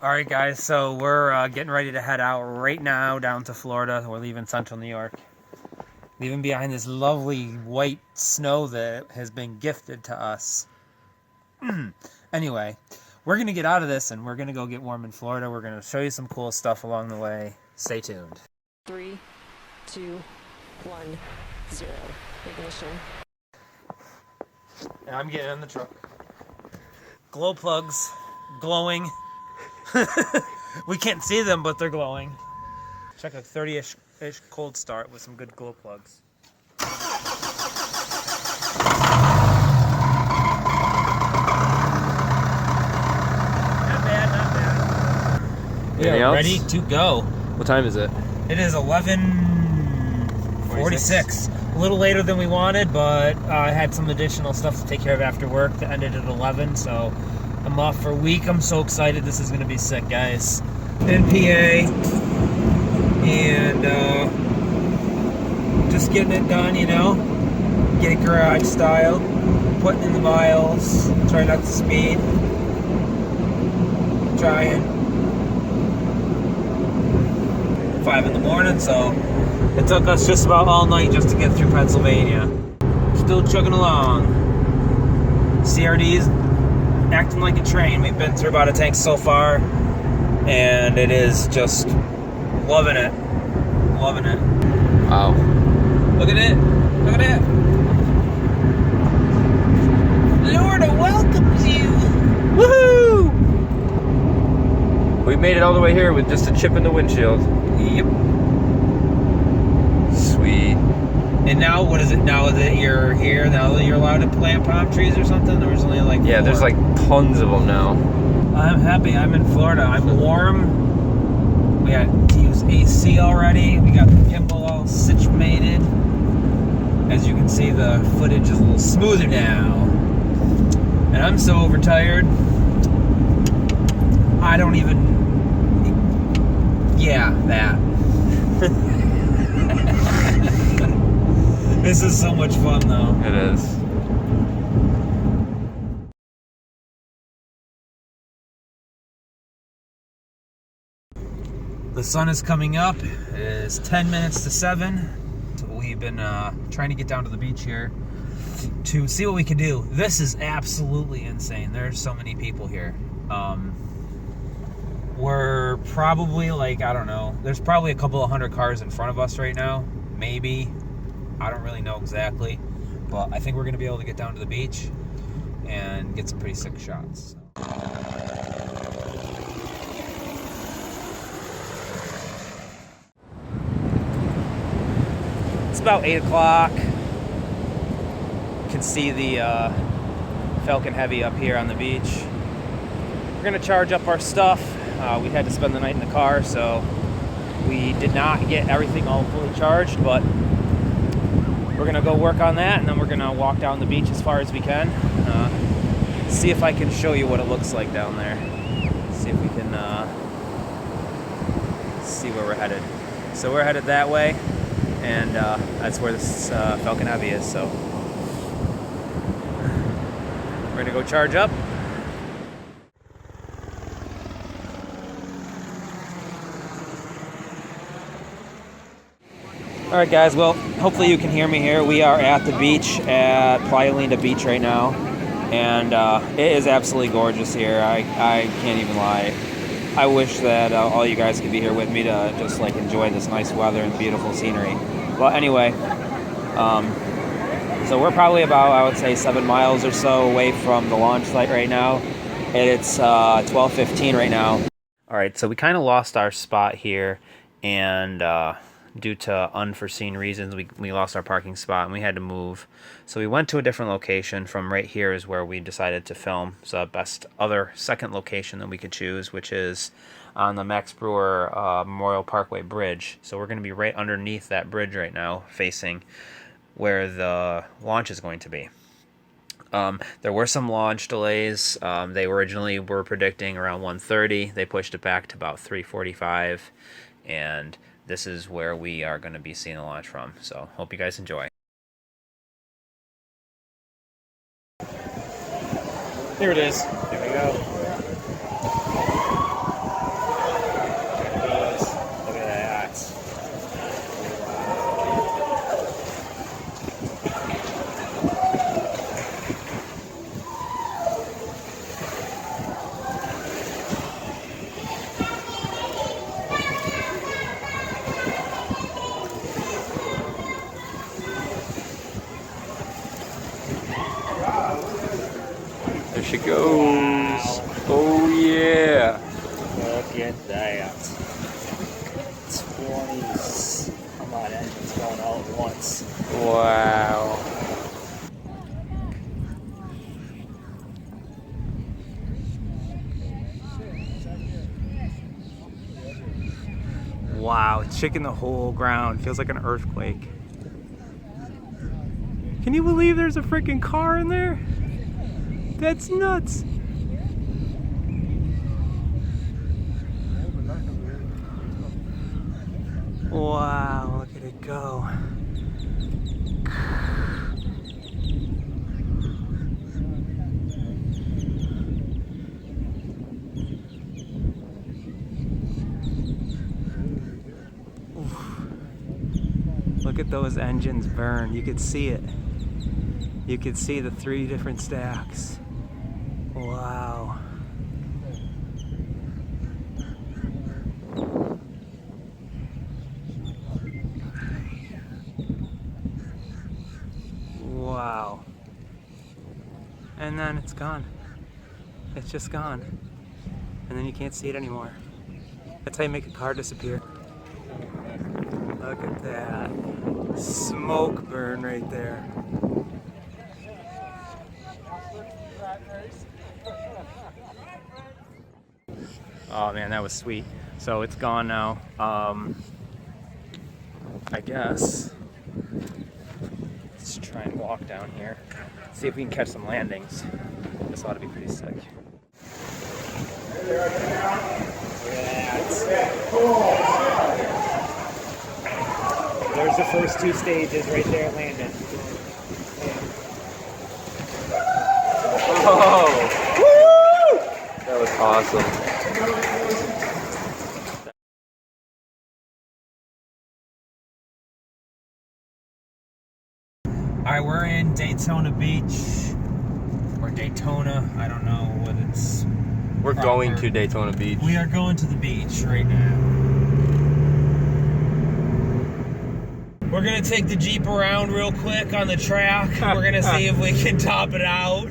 Alright guys, so we're getting ready to head out right now down to Florida. We're leaving central New York. Leaving behind this lovely white snow that has been gifted to us. Anyway, we're going to get out of this and we're going to go get warm in Florida. We're going to show you some cool stuff along the way. Stay tuned. 3, 2, 1, 0. Ignition. And I'm getting in the truck. Glow plugs glowing. We can't see them, but they're glowing. Check a 30-ish cold start with some good glow plugs. Not bad, not bad. We are ready to go. What time is it? It is 11:46. A little later than we wanted, but I had some additional stuff to take care of after work that ended at 11, so I'm off for a week. I'm so excited. This is going to be sick, guys. NPA, and just getting it done, you know. Get it garage style. Putting in the miles. Trying not to speed. Trying. 5 in the morning, so it took us just about all night just to get through Pennsylvania. Still chugging along. CRD's acting like a train. We've been through about a tank so far, and it is just loving it. Loving it. Wow. Look at it. Look at it. Florida welcomes you. Woohoo! We made it all the way here with just a chip in the windshield. Yep. Sweet. And now, what is it now that you're here? Now that you're allowed to plant palm trees or something? There was only like 4. There's like tons of them now. I'm happy. I'm in Florida. I'm warm. We got to use AC already. We got the gimbal all situated. As you can see, the footage is a little smoother now. And I'm so overtired. I don't even... Yeah, that. This is so much fun, though. It is. The sun is coming up. It is 10 minutes to 7. So we've been trying to get down to the beach here to see what we can do. This is absolutely insane. There's so many people here. We're probably like, I don't know, there's probably a couple of 100 cars in front of us right now. Maybe. I don't really know exactly. But I think we're going to be able to get down to the beach and get some pretty sick shots. It's about 8 o'clock. You can see the Falcon Heavy up here on the beach. We're gonna charge up our stuff. We had to spend the night in the car, so we did not get everything all fully charged, but we're gonna go work on that, and then we're gonna walk down the beach as far as we can. See if I can show you what it looks like down there. See if we can see where we're headed. So we're headed that way, and that's where this Falcon Heavy is, so we're gonna go charge up. Alright guys, well, hopefully you can hear me here. We are at the beach at Playa Linda Beach right now, and it is absolutely gorgeous here. I can't even lie. I wish that all you guys could be here with me to just like enjoy this nice weather and beautiful scenery. Well, anyway, so we're probably about, I would say, 7 miles or so away from the launch site right now, and it's 12:15 right now. Alright, so we kind of lost our spot here, and due to unforeseen reasons, we lost our parking spot and we had to move. So we went to a different location. From right here is where we decided to film. It's the best other second location that we could choose, which is on the Max Brewer Memorial Parkway Bridge. So we're going to be right underneath that bridge right now, facing where the launch is going to be. There were some launch delays. They originally were predicting around 1:30. They pushed it back to about 3:45, and this is where we are going to be seeing the launch from. So hope you guys enjoy. Here it is. Here we go. at that. 20 some odd engines going all at once. Wow. Wow, it's shaking the whole ground. Feels like an earthquake. Can you believe there's a freaking car in there? That's nuts. Wow, look at it go. Look at those engines burn. You could see it. You could see the 3 different stacks. Wow. Wow. And then it's gone. It's just gone. And then you can't see it anymore. That's how you make a car disappear. Look at that. Smoke burn right there. Oh man, that was sweet. So it's gone now. I guess. Let's try and walk down here. See if we can catch some landings. This ought to be pretty sick. There's the first 2 stages right there landing. Oh! Woo! That was awesome. Alright, we're in Daytona Beach. Or Daytona, I don't know what it's. We're proper. going to Daytona Beach. We are going to the beach right now. We're gonna take the Jeep around real quick on the track. We're gonna see if we can top it out.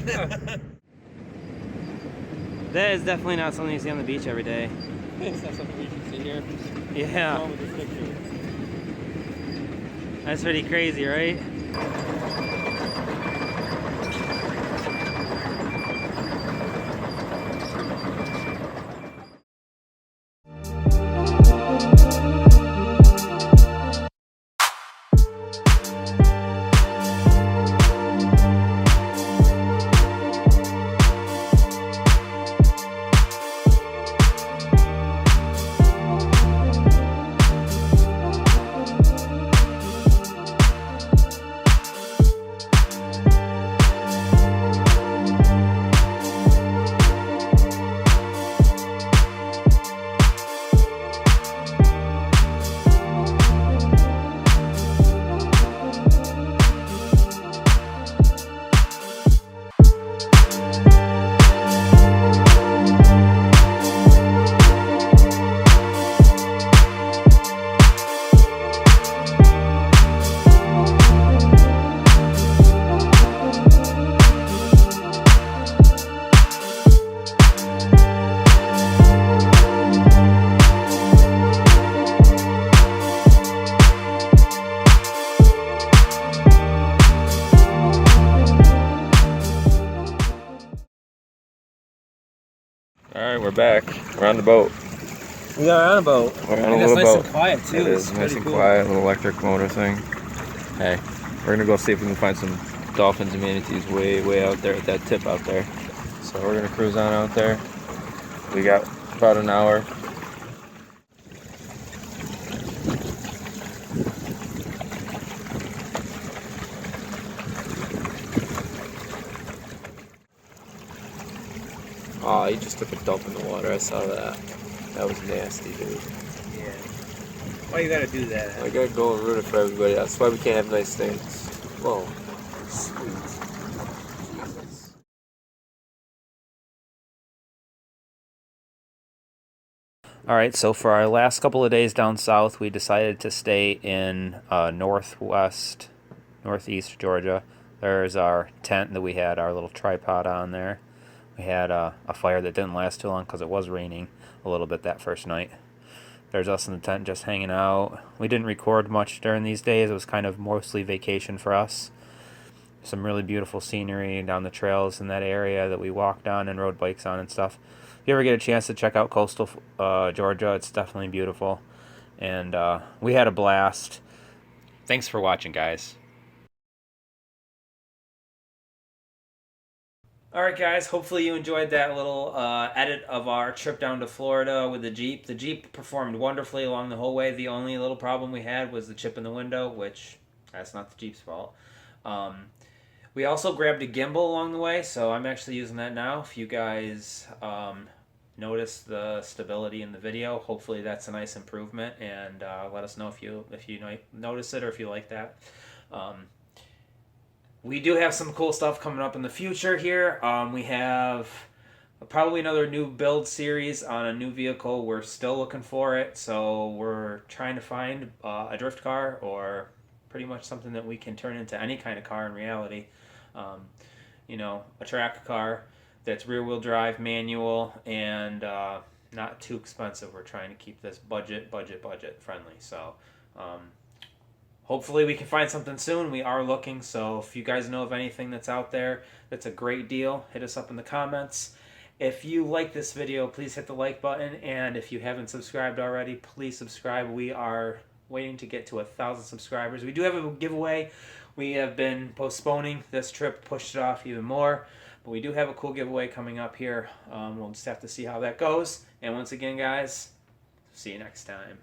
That is definitely not something you see on the beach every day. It's not something we can see here. Yeah. What's wrong with this picture? That's pretty crazy, right? Alright, we're back. We're on the boat. We are on a boat. We're on a And little it's nice boat. and quiet too. It It's is nice pretty and cool. quiet, little electric motor thing. Hey, we're gonna go see if we can find some dolphins and manatees way out there at that tip out there. So we're gonna cruise on out there. We got about an hour. Oh, he just took a dump in the water. I saw that. That was nasty, dude. Yeah. Why you gotta do that? I gotta go and ruin it for everybody. That's why we can't have nice things. Whoa. Sweet. Jesus. All right, so for our last couple of days down south, we decided to stay in northeast Georgia. There's our tent that we had our little tripod on there. We had a fire that didn't last too long because it was raining. a little bit that first night. There's us in the tent just hanging out. We didn't record much during these days. It was kind of mostly vacation for us. Some really beautiful scenery down the trails in that area that we walked on and rode bikes on and stuff. If you ever get a chance to check out coastal Georgia, it's definitely beautiful. And we had a blast. Thanks for watching, guys. Alright guys, hopefully you enjoyed that little edit of our trip down to Florida with the Jeep. The Jeep performed wonderfully along the whole way. The only little problem we had was the chip in the window, which that's not the Jeep's fault. We also grabbed a gimbal along the way, so I'm actually using that now. If you guys notice the stability in the video, hopefully that's a nice improvement, and let us know if you notice it or if you like that. We do have some cool stuff coming up in the future here. We have probably another new build series on a new vehicle. We're still looking for it, so we're trying to find a drift car or pretty much something that we can turn into any kind of car in reality. A track car that's rear-wheel drive, manual, and not too expensive. We're trying to keep this budget friendly. So hopefully we can find something soon. We are looking, so if you guys know of anything that's out there that's a great deal, hit us up in the comments. If you like this video, please hit the like button, and if you haven't subscribed already, please subscribe. We are waiting to get to 1,000 subscribers. We do have a giveaway. We have been postponing this trip, pushed it off even more, but we do have a cool giveaway coming up here. We'll just have to see how that goes. And once again, guys, see you next time.